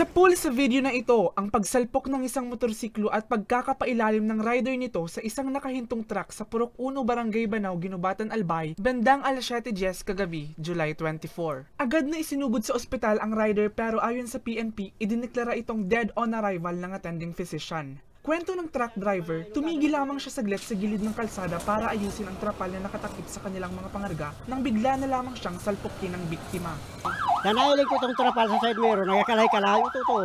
Sa pool sa video na ito, ang pagsalpok ng isang motorsiklo at pagkakapailalim ng rider nito sa isang nakahintong truck sa Purok 1 Barangay Banao, Ginubatan, Albay, bandang alas 7:10 kagabi, July 24. Agad na isinugod sa ospital ang rider pero ayon sa PNP, idineklara itong dead on arrival ng attending physician. Kwento ng truck driver, tumigil lamang siya saglit sa gilid ng kalsada para ayusin ang trapal na nakatakip sa kanilang mga pangarga nang bigla na lamang siyang salpukin ng biktima. Nanailig ko itong trapal sa side mirror, nagkakalay-kalay, ito.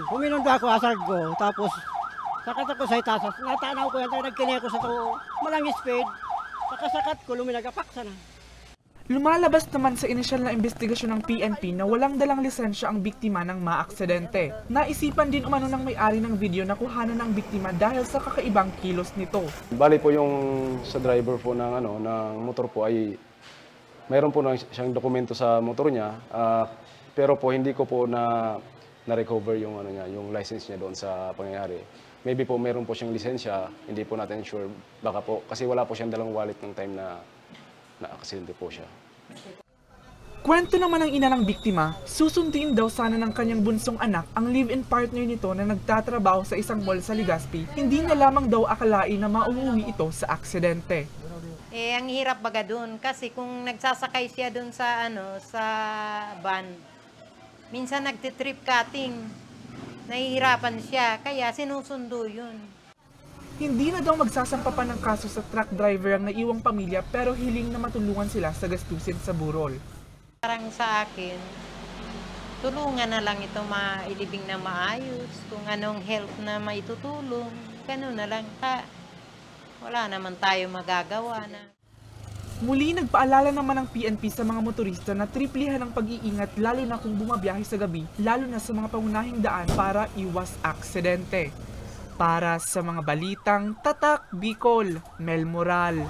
Puminon ba ako, asar ko, tapos sakat ako sa itasas, natanaw ko yan, nagkinaya ko sa to, malang speed, sakasakat ko, luminagapaksa na. Lumalabas naman sa inisyal na investigasyon ng PNP na walang dalang lisensya ang biktima ng maaksidente. Naisipan din umano ng may-ari ng video na kuhanan ng biktima dahil sa kakaibang kilos nito. Bali po yung sa driver po ng motor po ay mayroon po siyang dokumento sa motor niya, pero po hindi ko po na-recover yung yung license niya doon sa pangyayari. Maybe po mayroon po siyang lisensya, hindi po natin sure, baka po kasi wala po siyang dalang wallet ng time na aksidente po siya. Kwento naman ng ina ng biktima, susunduin daw sana ng kanyang bunsong anak ang live-in partner nito na nagtatrabaho sa isang mall sa Legazpi. Hindi na lamang daw akalain na mauuwi ito sa aksidente. Ang hirap baga dun kasi kung nagsasakay siya dun sa sa van, minsan nagtitrip cutting. Nahihirapan siya kaya sinusundo yun. Hindi na daw magsasampa pa ng kaso sa truck driver ang naiwang pamilya pero hiling na matulungan sila sa gastusin sa burol. Parang sa akin, tulungan na lang ito mailibing na maayos, kung anong help na maitutulong, gano'n na lang. Wala naman tayo magagawa na. Muli nagpaalala naman ng PNP sa mga motorista na triplihan ang pag-iingat lalo na kung bumabiyahe sa gabi, lalo na sa mga pangunahing daan para iwas aksidente. Para sa mga balitang Tatak Bicol, Mel Moral.